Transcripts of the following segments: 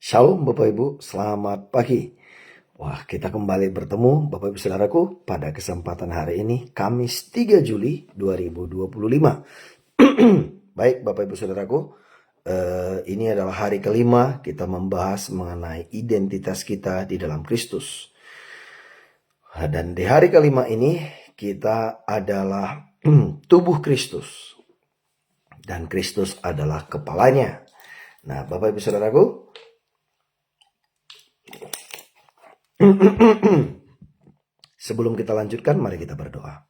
Shalom Bapak Ibu, selamat pagi. Wah, kita kembali bertemu Bapak Ibu Saudaraku pada kesempatan hari ini, Kamis 3 Juli 2025. Baik Bapak Ibu Saudaraku, ini adalah hari kelima kita membahas mengenai identitas kita di dalam Kristus. Dan di hari kelima ini kita adalah tubuh Kristus. Dan Kristus adalah kepalanya. Nah Bapak Ibu Saudaraku, sebelum kita lanjutkan, mari kita berdoa.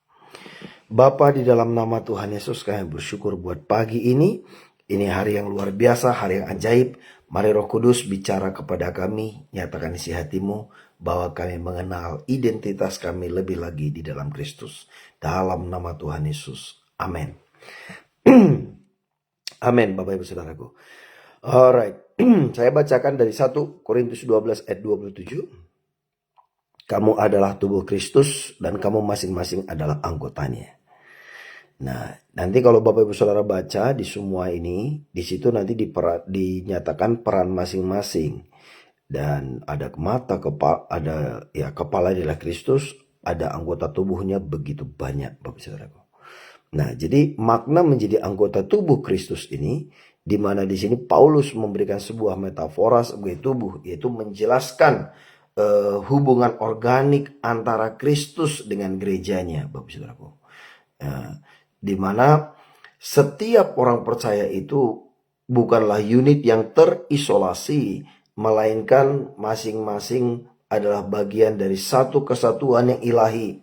Bapa, di dalam nama Tuhan Yesus kami bersyukur buat pagi ini. Ini hari yang luar biasa, hari yang ajaib. Mari Roh Kudus bicara kepada kami, nyatakan isi hatimu bahwa kami mengenal identitas kami lebih lagi di dalam Kristus. Dalam nama Tuhan Yesus. Amin. Amin Bapak Ibu Saudaraku. Alright, saya bacakan dari 1 Korintus 12 ayat 27. Kamu adalah tubuh Kristus dan kamu masing-masing adalah anggotanya. Nah, nanti kalau Bapak Ibu Saudara baca di semua ini, di situ nanti dinyatakan peran masing-masing. Dan ada mata, kepala adalah Kristus, ada anggota tubuhnya begitu banyak Bapak Saudaraku. Nah, jadi makna menjadi anggota tubuh Kristus ini, di mana di sini Paulus memberikan sebuah metafora sebagai tubuh, yaitu menjelaskan hubungan organik antara Kristus dengan gerejanya Bapak Saudaraku. Di mana setiap orang percaya itu bukanlah unit yang terisolasi, melainkan masing-masing adalah bagian dari satu kesatuan yang ilahi.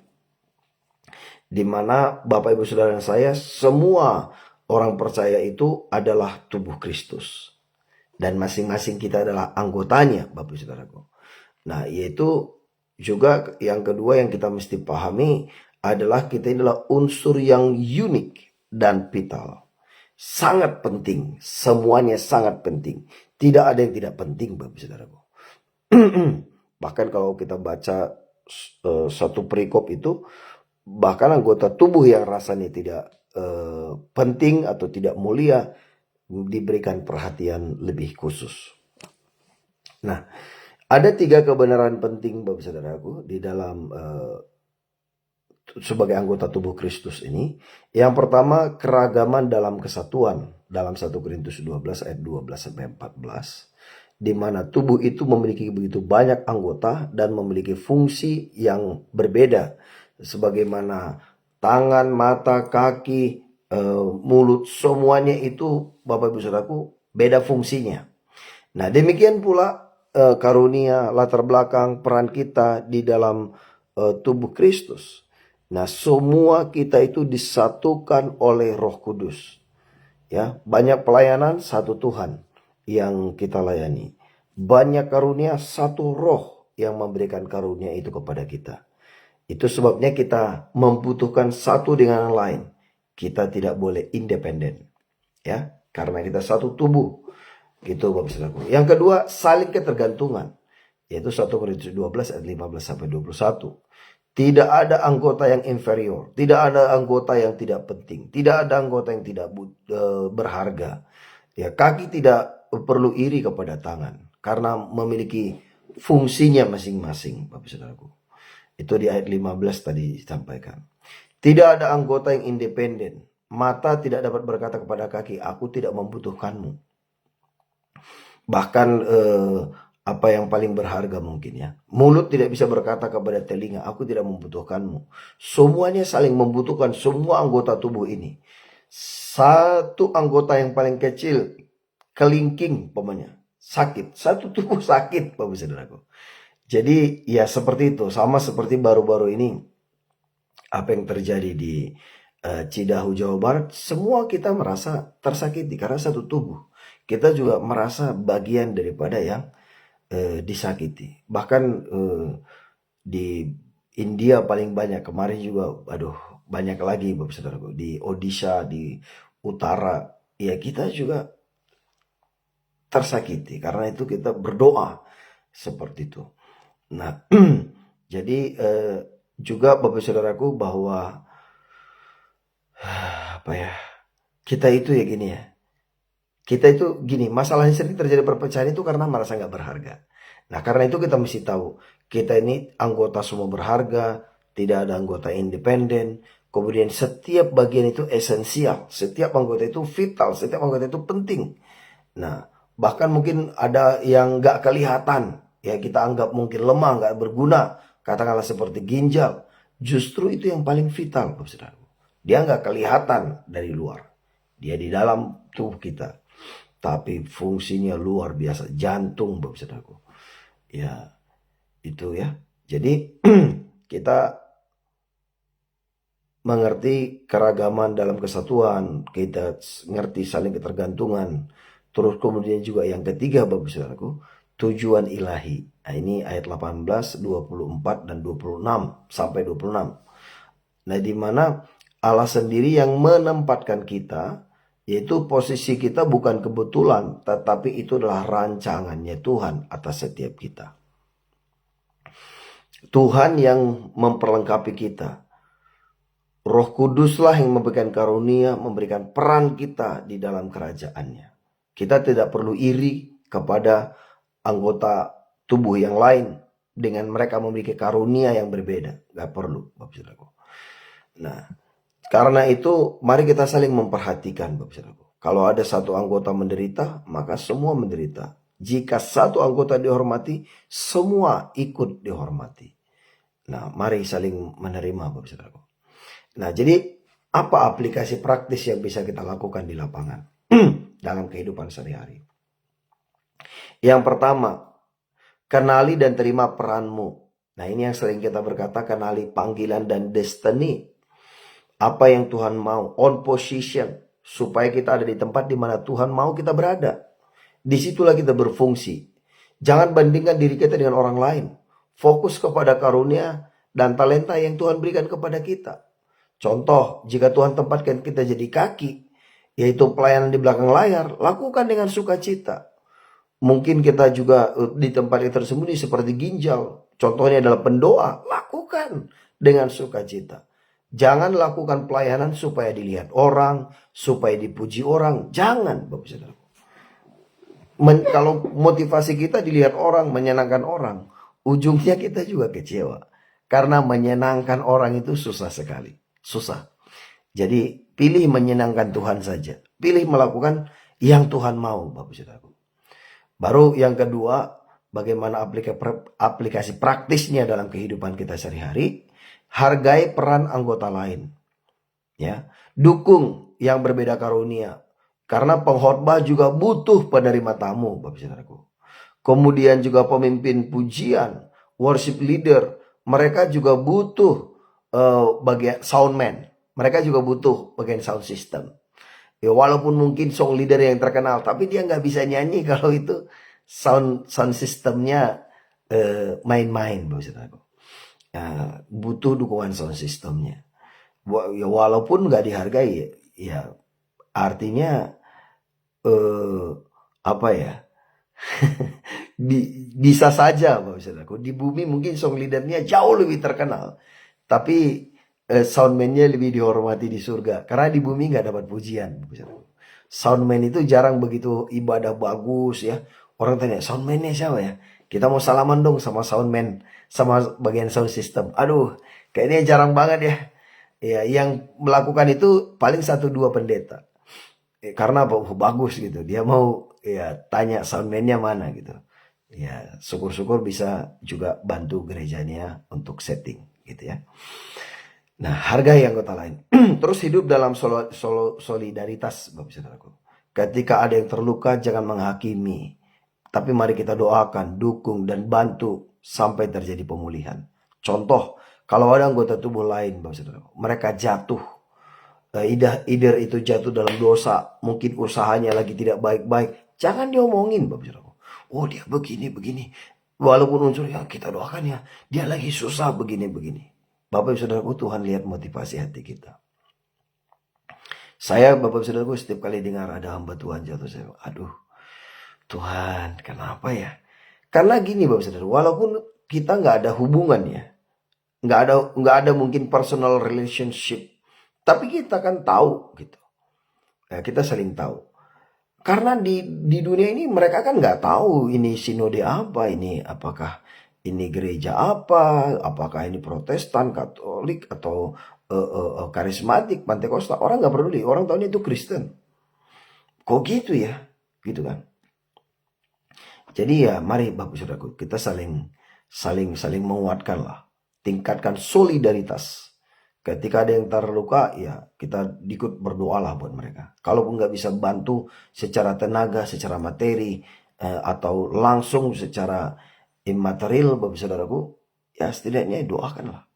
Di mana Bapak Ibu Saudara dan saya, semua orang percaya itu adalah tubuh Kristus. Dan masing-masing kita adalah anggotanya Bapak Ibu Saudaraku. Nah, yaitu juga yang kedua yang kita mesti pahami adalah kita adalah unsur yang unik dan vital. Sangat penting, semuanya sangat penting. Tidak ada yang tidak penting Bapak Saudaraku. Bahkan kalau kita baca satu perikop itu, bahkan anggota tubuh yang rasanya tidak penting atau tidak mulia diberikan perhatian lebih khusus. Nah, ada 3 kebenaran penting Bapak Saudaraku di dalam sebagai anggota tubuh Kristus ini. Yang pertama, keragaman dalam kesatuan dalam 1 Korintus 12 ayat 12 sampai 14, di mana tubuh itu memiliki begitu banyak anggota dan memiliki fungsi yang berbeda, sebagaimana tangan, mata, kaki, mulut, semuanya itu Bapak Ibu Saudaraku beda fungsinya. Nah, demikian pula karunia, latar belakang, peran kita di dalam tubuh Kristus. Nah, semua kita itu disatukan oleh Roh Kudus. Ya, banyak pelayanan, satu Tuhan yang kita layani. Banyak karunia, satu Roh yang memberikan karunia itu kepada kita. Itu sebabnya kita membutuhkan satu dengan yang lain. Kita tidak boleh independen. Ya, karena kita satu tubuh. Gitu Bapak Saudaraku. Yang kedua, saling ketergantungan. Yaitu 1 Korintus 12 ayat 15 sampai 21. Tidak ada anggota yang inferior, tidak ada anggota yang tidak penting, tidak ada anggota yang tidak berharga. Ya, kaki tidak perlu iri kepada tangan karena memiliki fungsinya masing-masing, Bapak Saudaraku. Itu di ayat 15 tadi disampaikan. Tidak ada anggota yang independen. Mata tidak dapat berkata kepada kaki, aku tidak membutuhkanmu. Bahkan apa yang paling berharga mungkin ya. Mulut tidak bisa berkata kepada telinga, aku tidak membutuhkanmu. Semuanya saling membutuhkan, semua anggota tubuh ini. Satu anggota yang paling kecil, kelingking pokoknya, sakit. Satu tubuh sakit Bapak Saudaraku. Jadi ya seperti itu, sama seperti baru-baru ini apa yang terjadi di Cidahu Jawa Barat, semua kita merasa tersakiti karena satu tubuh. Kita juga merasa bagian daripada yang disakiti. Bahkan di India paling banyak, kemarin juga banyak lagi Bapak Saudaraku, di Odisha, di utara, ya kita juga tersakiti karena itu kita berdoa seperti itu. Nah, jadi juga Bapak Saudaraku bahwa kita itu ya gini ya, Kita itu gini, masalahnya sering terjadi perpecahan itu karena merasa nggak berharga. Nah, karena itu kita mesti tahu, kita ini anggota semua berharga, tidak ada anggota independen. Kemudian setiap bagian itu esensial, setiap anggota itu vital, setiap anggota itu penting. Nah, bahkan mungkin ada yang nggak kelihatan, ya kita anggap mungkin lemah, nggak berguna, katakanlah seperti ginjal. Justru itu yang paling vital, Bapak Saudara. Dia nggak kelihatan dari luar, dia di dalam tubuh kita. Tapi fungsinya luar biasa. Jantung, Bapak Saudaraku. Ya, itu ya. Jadi kita mengerti keragaman dalam kesatuan. Kita ngerti saling ketergantungan. Terus kemudian juga yang ketiga, Bapak Saudaraku, tujuan ilahi. Nah, ini ayat 18, 24, dan 26 sampai 26. Nah, di mana Allah sendiri yang menempatkan kita, yaitu posisi kita bukan kebetulan, tetapi itu adalah rancangannya Tuhan atas setiap kita. Tuhan yang memperlengkapi kita. Roh Kuduslah yang memberikan karunia, memberikan peran kita di dalam kerajaannya. Kita tidak perlu iri kepada anggota tubuh yang lain dengan mereka memiliki karunia yang berbeda. Gak perlu, Bapak Saudaraku. Nah, karena itu mari kita saling memperhatikan, Bapak Saudaraku. Kalau ada satu anggota menderita, maka semua menderita. Jika satu anggota dihormati, semua ikut dihormati. Nah, mari saling menerima, Bapak Saudaraku. Nah, jadi apa aplikasi praktis yang bisa kita lakukan di lapangan dalam kehidupan sehari-hari? Yang pertama, kenali dan terima peranmu. Nah, ini yang sering kita berkata, kenali panggilan dan destiny. Apa yang Tuhan mau, on position, supaya kita ada di tempat di mana Tuhan mau kita berada. Disitulah kita berfungsi. Jangan bandingkan diri kita dengan orang lain. Fokus kepada karunia dan talenta yang Tuhan berikan kepada kita. Contoh, jika Tuhan tempatkan kita jadi kaki, yaitu pelayanan di belakang layar, lakukan dengan sukacita. Mungkin kita juga di tempat yang tersembunyi seperti ginjal. Contohnya adalah pendoa, lakukan dengan sukacita. Jangan lakukan pelayanan supaya dilihat orang, supaya dipuji orang. Jangan, Bapak Saudara. Kalau motivasi kita dilihat orang, menyenangkan orang, ujungnya kita juga kecewa. Karena menyenangkan orang itu susah sekali. Susah. Jadi pilih menyenangkan Tuhan saja. Pilih melakukan yang Tuhan mau, Bapak Saudara. Baru yang kedua, bagaimana aplikasi praktisnya dalam kehidupan kita sehari-hari. Hargai peran anggota lain. Ya, dukung yang berbeda karunia. Karena pengkhotbah juga butuh penerima tamu, Bapak Saudaraku. Kemudian juga pemimpin pujian, worship leader, mereka juga butuh bagian soundman. Mereka juga butuh bagian sound system. Ya, walaupun mungkin song leader yang terkenal, tapi dia nggak bisa nyanyi kalau itu sound systemnya main-main, Bapak Saudaraku. Butuh dukungan sound systemnya. Ya, walaupun nggak dihargai, ya artinya apa ya? Bisa saja, Bapak Saudaraku. Di bumi mungkin song leadernya jauh lebih terkenal, tapi soundman-nya lebih dihormati di surga. Karena di bumi nggak dapat pujian, Bapak Saudaraku. Soundman itu jarang begitu ibadah bagus ya. Orang tanya, soundman-nya siapa ya? Kita mau salaman dong sama soundman, sama bagian sound system. Aduh, kayaknya jarang banget ya. Ya, yang melakukan itu paling 1-2 pendeta. Karena bagus gitu. Dia mau ya tanya soundman-nya mana gitu. Ya, syukur-syukur bisa juga bantu gerejanya untuk setting gitu ya. Nah, hargai anggota lain. Terus hidup dalam solidaritas, Bapak Saudaraku. Ketika ada yang terluka, jangan menghakimi. Tapi mari kita doakan, dukung, dan bantu sampai terjadi pemulihan. Contoh, kalau ada anggota tubuh lain, Bapak Saudaraku, mereka jatuh. Either itu jatuh dalam dosa, mungkin usahanya lagi tidak baik-baik. Jangan diomongin, Bapak Saudaraku. Oh, dia begini. Walaupun unsur yang kita doakan ya, dia lagi susah begini. Bapak Saudaraku, Tuhan lihat motivasi hati kita. Saya, Bapak Saudaraku, setiap kali dengar ada hamba Tuhan jatuh, saya, aduh, Tuhan, kenapa ya? Karena gini, Bapak Saudara, walaupun kita nggak ada hubungan ya, nggak ada mungkin personal relationship, tapi kita kan tahu gitu. Ya, kita saling tahu. Karena di dunia ini mereka kan nggak tahu ini sinode apa, ini apakah ini gereja apa, apakah ini Protestan, Katolik, atau karismatik, Pantekosta. Orang nggak peduli, orang tahunya itu Kristen. Kok gitu ya? Gitu kan. Jadi ya mari Bapak Saudaraku, kita saling menguatkan lah. Tingkatkan solidaritas. Ketika ada yang terluka, ya kita ikut berdoalah buat mereka. Kalaupun nggak bisa bantu secara tenaga, secara materi, atau langsung secara imaterial, Bapak Saudaraku, ya setidaknya doakanlah.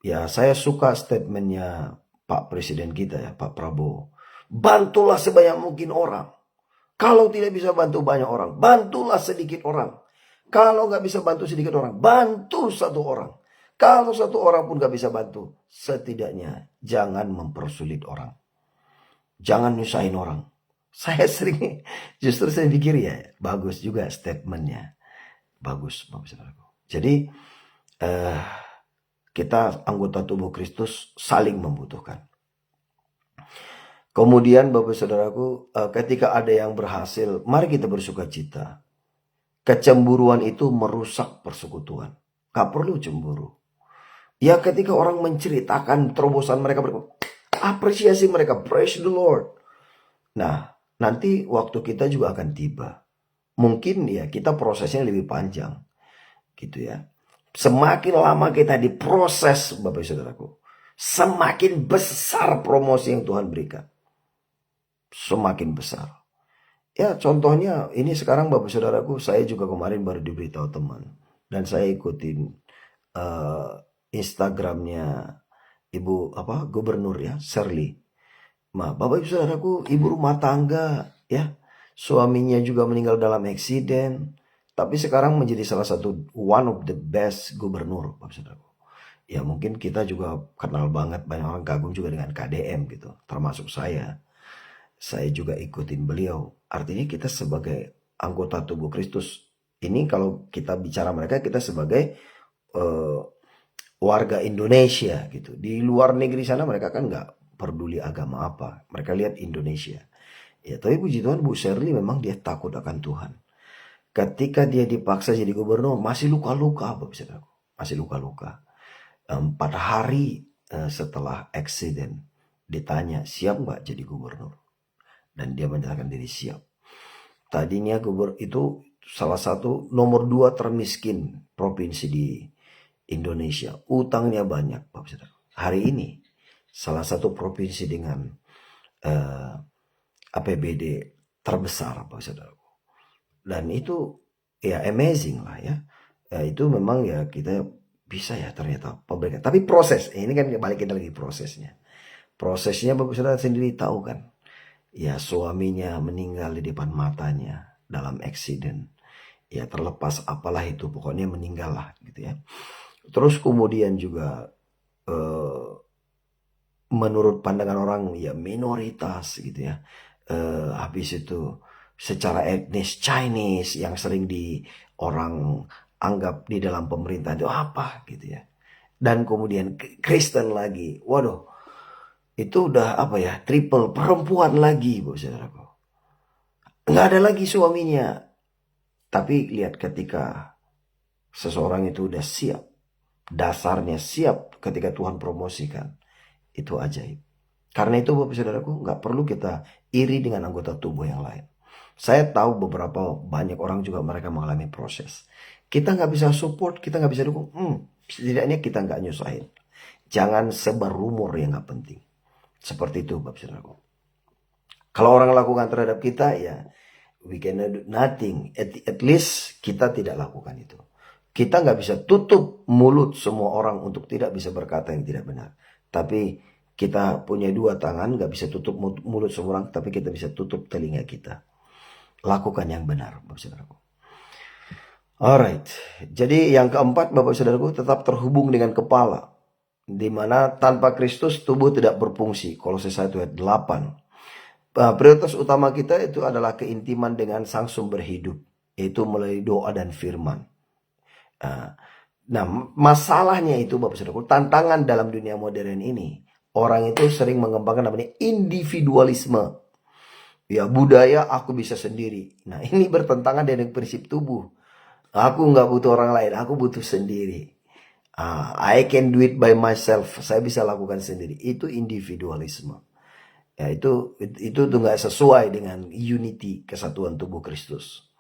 Ya saya suka statementnya Pak Presiden kita ya, Pak Prabowo. Bantulah sebanyak mungkin orang. Kalau tidak bisa bantu banyak orang, bantulah sedikit orang. Kalau nggak bisa bantu sedikit orang, bantu satu orang. Kalau satu orang pun nggak bisa bantu, setidaknya jangan mempersulit orang. Jangan nyusahin orang. Saya justru saya pikir ya, bagus juga statementnya. Bagus, Bapak Saudaraku. Jadi, kita anggota tubuh Kristus saling membutuhkan. Kemudian Bapak Saudaraku, ketika ada yang berhasil, mari kita bersuka cita. Kecemburuan itu merusak persekutuan. Gak perlu cemburu. Ya ketika orang menceritakan terobosan mereka, apresiasi mereka, praise the Lord. Nah, nanti waktu kita juga akan tiba. Mungkin ya kita prosesnya lebih panjang. Gitu ya. Semakin lama kita diproses Bapak Saudaraku, semakin besar promosi yang Tuhan berikan. Semakin besar. Ya contohnya ini sekarang Bapak Saudaraku, saya juga kemarin baru diberitahu teman. Dan saya ikutin Instagramnya Ibu Gubernur ya, Shirley. Bapak Ibu Saudaraku, ibu rumah tangga ya. Suaminya juga meninggal dalam eksiden. Tapi sekarang menjadi salah satu one of the best gubernur Bapak Saudaraku. Ya mungkin kita juga kenal banget, banyak orang kagum juga dengan KDM gitu. Termasuk saya. Saya juga ikutin beliau. Artinya kita sebagai anggota tubuh Kristus. Ini kalau kita bicara mereka, kita sebagai warga Indonesia gitu. Di luar negeri sana mereka kan nggak peduli agama apa. Mereka lihat Indonesia. Ya tapi puji Tuhan Bu Shirley memang dia takut akan Tuhan. Ketika dia dipaksa jadi gubernur, masih luka-luka Bapak Saudaraku. Masih luka-luka. 4 hari setelah eksiden, ditanya siap nggak jadi gubernur? Dan dia menyatakan diri siap. Tadinya gubernur itu salah satu nomor 2 termiskin provinsi di Indonesia. Utangnya banyak Bapak Saudara. Hari ini salah satu provinsi dengan APBD terbesar Bapak Saudara. Dan itu ya amazing lah ya. Itu memang ya kita bisa ya ternyata pemberian. Tapi proses, ini kan balik kita lagi prosesnya. Prosesnya Bapak Saudara sendiri tahu kan. Ya suaminya meninggal di depan matanya dalam eksiden. Ya terlepas apalah itu, pokoknya meninggal lah gitu ya. Terus kemudian juga menurut pandangan orang ya minoritas gitu ya. Habis itu secara etnis Chinese yang sering orang anggap di dalam pemerintah itu apa gitu ya. Dan kemudian Kristen lagi. Waduh. Itu udah triple perempuan lagi Bapak Saudaraku. Nggak ada lagi suaminya. Tapi lihat ketika seseorang itu udah siap. Dasarnya siap ketika Tuhan promosikan. Itu ajaib. Karena itu Bapak Saudaraku nggak perlu kita iri dengan anggota tubuh yang lain. Saya tahu banyak orang juga mereka mengalami proses. Kita nggak bisa support, kita nggak bisa dukung. Setidaknya kita nggak nyusahin. Jangan sebar rumor yang nggak penting. Seperti itu Bapak Saudaraku. Kalau orang lakukan terhadap kita ya we can do nothing. At least kita tidak lakukan itu. Kita nggak bisa tutup mulut semua orang untuk tidak bisa berkata yang tidak benar. Tapi kita punya 2 tangan, nggak bisa tutup mulut semua orang, tapi kita bisa tutup telinga kita. Lakukan yang benar Bapak Saudaraku. Alright. Jadi yang keempat Bapak Saudaraku, tetap terhubung dengan kepala. Di mana tanpa Kristus tubuh tidak berfungsi. Kolose 1 ayat 8. Prioritas utama kita itu adalah keintiman dengan sang sumber hidup, yaitu melalui doa dan firman. Nah, masalahnya itu Bapak Saudaraku, tantangan dalam dunia modern ini, orang itu sering mengembangkan namanya individualisme. Ya budaya aku bisa sendiri. Nah ini bertentangan dengan prinsip tubuh. Aku nggak butuh orang lain, aku butuh sendiri. I can do it by myself. Saya bisa lakukan sendiri. Itu individualisme. Ya itu tuh nggak sesuai dengan unity, kesatuan tubuh Kristus.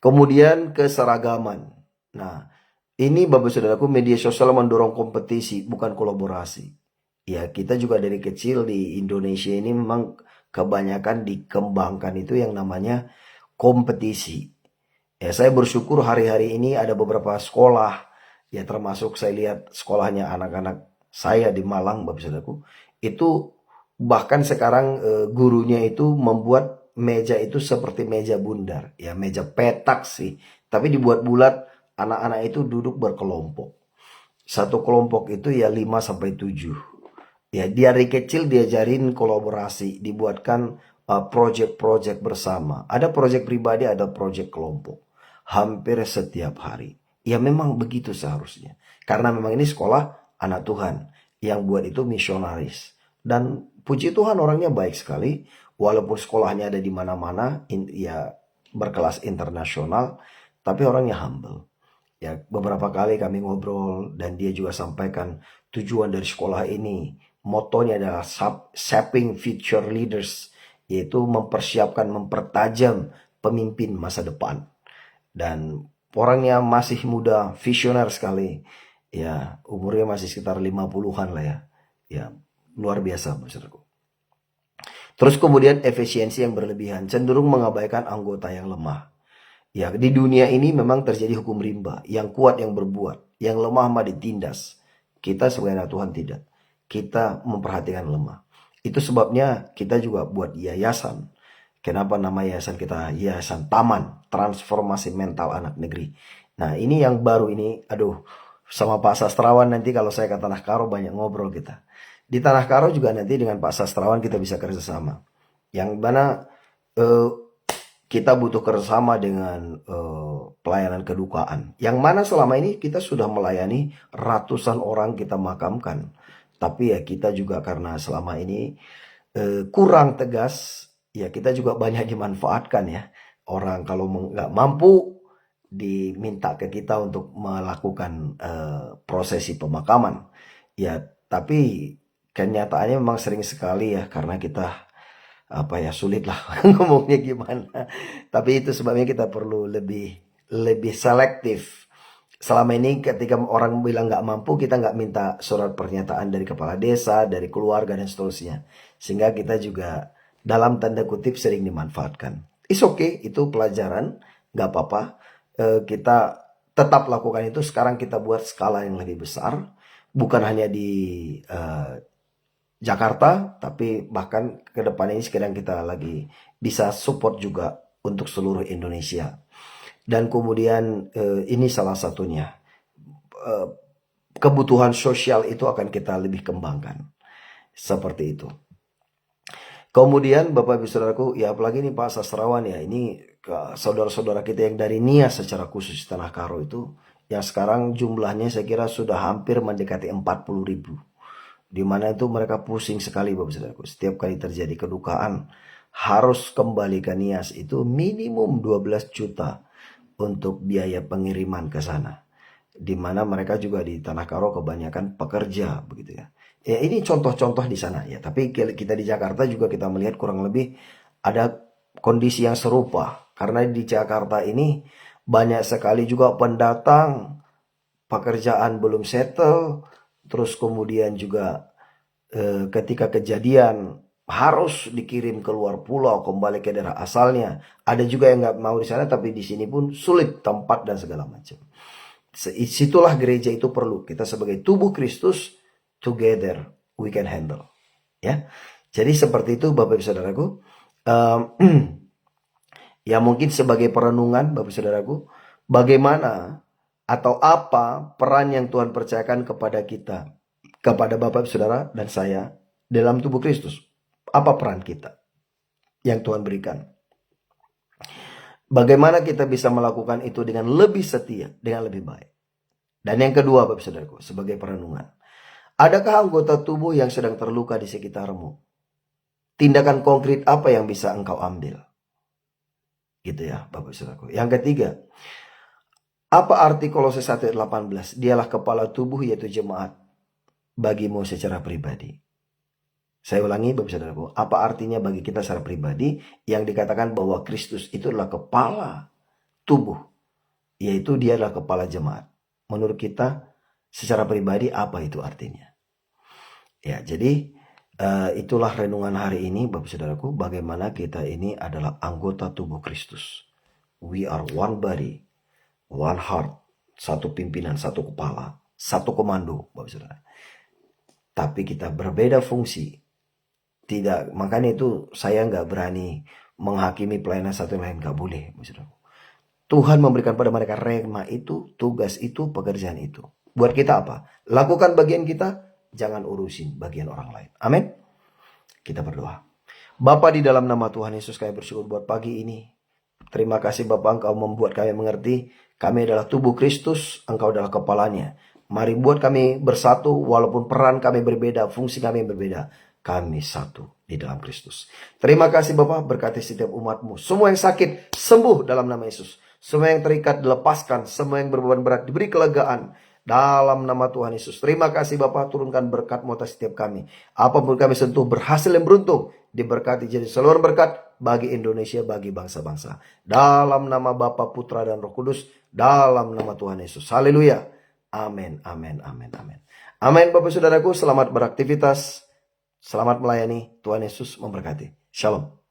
Kemudian keseragaman. Nah, ini Bapak Saudaraku, media sosial mendorong kompetisi, bukan kolaborasi. Ya, kita juga dari kecil di Indonesia ini memang kebanyakan dikembangkan itu yang namanya kompetisi. Ya, saya bersyukur hari-hari ini ada beberapa sekolah, ya termasuk saya lihat sekolahnya anak-anak saya di Malang, Bapak Saudaraku, itu bahkan sekarang gurunya itu membuat meja itu seperti meja bundar, ya meja petak sih, tapi dibuat bulat, anak-anak itu duduk berkelompok. Satu kelompok itu ya 5 sampai 7. Ya, dari kecil diajarin kolaborasi, dibuatkan project-project bersama. Ada project pribadi, ada project kelompok. Hampir setiap hari. Ya memang begitu seharusnya. Karena memang ini sekolah anak Tuhan. Yang buat itu misionaris. Dan puji Tuhan orangnya baik sekali. Walaupun sekolahnya ada di mana-mana, ya berkelas internasional. Tapi orangnya humble. Ya, beberapa kali kami ngobrol dan dia juga sampaikan tujuan dari sekolah ini. Motonya adalah shaping future leaders, yaitu mempersiapkan, mempertajam pemimpin masa depan. Dan orangnya masih muda, visioner sekali. Ya, umurnya masih sekitar 50-an lah ya. Ya, luar biasa maksudku. Terus kemudian efisiensi yang berlebihan, cenderung mengabaikan anggota yang lemah. Ya, di dunia ini memang terjadi hukum rimba. Yang kuat yang berbuat, yang lemah mah ditindas. Kita sebagai anak Tuhan tidak. Kita memperhatikan lemah. Itu sebabnya kita juga buat yayasan. Kenapa nama yayasan kita Yayasan Taman Transformasi Mental Anak Negeri. Nah ini yang baru ini, aduh, sama Pak Sastrawan nanti kalau saya ke Tanah Karo banyak ngobrol kita. Di Tanah Karo juga nanti dengan Pak Sastrawan kita bisa kerjasama. Yang mana kita butuh kerjasama dengan pelayanan kedukaan. Yang mana selama ini kita sudah melayani ratusan orang kita makamkan. Tapi ya kita juga karena selama ini kurang tegas, ya kita juga banyak dimanfaatkan ya. Orang kalau nggak mampu diminta ke kita untuk melakukan prosesi pemakaman. Ya tapi kenyataannya memang sering sekali ya karena kita sulit lah ngomongnya gimana. Tapi itu sebabnya kita perlu lebih selektif. Selama ini ketika orang bilang nggak mampu, kita nggak minta surat pernyataan dari kepala desa, dari keluarga dan seterusnya. Sehingga kita juga dalam tanda kutip sering dimanfaatkan. It's okay, itu pelajaran, nggak apa-apa. Kita tetap lakukan itu. Sekarang kita buat skala yang lebih besar, bukan hanya di Jakarta, tapi bahkan ke depan ini sekarang kita lagi bisa support juga untuk seluruh Indonesia. Dan kemudian ini salah satunya. Kebutuhan sosial itu akan kita lebih kembangkan. Seperti itu. Kemudian Bapak Ibu Saudaraku, ya apalagi nih Pak Sastrawan ya, ini saudara-saudara kita yang dari Nia secara khusus Tanah Karo itu, yang sekarang jumlahnya saya kira sudah hampir mendekati 40.000. Di mana itu mereka pusing sekali Bapak Saudaraku. Setiap kali terjadi kedukaan harus kembali ke Nias itu minimum 12 juta untuk biaya pengiriman ke sana. Di mana mereka juga di Tanah Karo kebanyakan pekerja begitu ya. Ya ini contoh-contoh di sana ya. Tapi kita di Jakarta juga kita melihat kurang lebih ada kondisi yang serupa. Karena di Jakarta ini banyak sekali juga pendatang, pekerjaan belum settle. Terus kemudian juga ketika kejadian harus dikirim keluar pulau kembali ke daerah asalnya. Ada juga yang nggak mau di sana tapi di sini pun sulit tempat dan segala macam. Situlah gereja itu perlu. Kita sebagai tubuh Kristus together we can handle. Ya, jadi seperti itu Bapak Ibu Saudaraku. Ya mungkin sebagai perenungan Bapak Ibu Saudaraku, bagaimana atau apa peran yang Tuhan percayakan kepada kita, kepada Bapak, Saudara, dan saya dalam tubuh Kristus. Apa peran kita yang Tuhan berikan? Bagaimana kita bisa melakukan itu dengan lebih setia, dengan lebih baik. Dan yang kedua Bapak Saudaraku, sebagai perenungan. Adakah anggota tubuh yang sedang terluka di sekitarmu? Tindakan konkret apa yang bisa engkau ambil? Gitu ya, Bapak Saudaraku. Yang ketiga, apa arti Kolose 1 ayat 18? Dialah kepala tubuh yaitu jemaat bagimu secara pribadi. Saya ulangi Bapak Saudaraku, apa artinya bagi kita secara pribadi yang dikatakan bahwa Kristus itu adalah kepala tubuh, yaitu dia adalah kepala jemaat. Menurut kita secara pribadi apa itu artinya? Ya, jadi itulah renungan hari ini Bapak Saudaraku, bagaimana kita ini adalah anggota tubuh Kristus. We are one body, one heart, satu pimpinan, satu kepala, satu komando Bapak Saudara. Tapi kita berbeda fungsi. Tidak, makanya itu saya nggak berani menghakimi pelayanan satu lain, nggak boleh. Tuhan memberikan pada mereka rema itu, tugas itu, pekerjaan itu. Buat kita apa? Lakukan bagian kita, jangan urusin bagian orang lain. Amin. Kita berdoa. Bapa, di dalam nama Tuhan Yesus kami bersyukur buat pagi ini. Terima kasih Bapa, Engkau membuat kami mengerti. Kami adalah tubuh Kristus, Engkau adalah kepalanya. Mari buat kami bersatu, walaupun peran kami berbeda, fungsi kami berbeda. Kami satu di dalam Kristus. Terima kasih Bapak, berkati setiap umat-Mu. Semua yang sakit, sembuh dalam nama Yesus. Semua yang terikat, dilepaskan. Semua yang berbeban berat, diberi kelegaan. Dalam nama Tuhan Yesus. Terima kasih Bapak, turunkan berkat-Mu atas setiap kami. Apapun kami sentuh, berhasil dan beruntung. Diberkati jadi saluran berkat bagi Indonesia, bagi bangsa-bangsa. Dalam nama Bapa, Putra, dan Roh Kudus. Dalam nama Tuhan Yesus. Haleluya. Amin, amin, amin, amin. Amin Bapak Saudaraku, selamat beraktivitas. Selamat melayani. Tuhan Yesus memberkati. Shalom.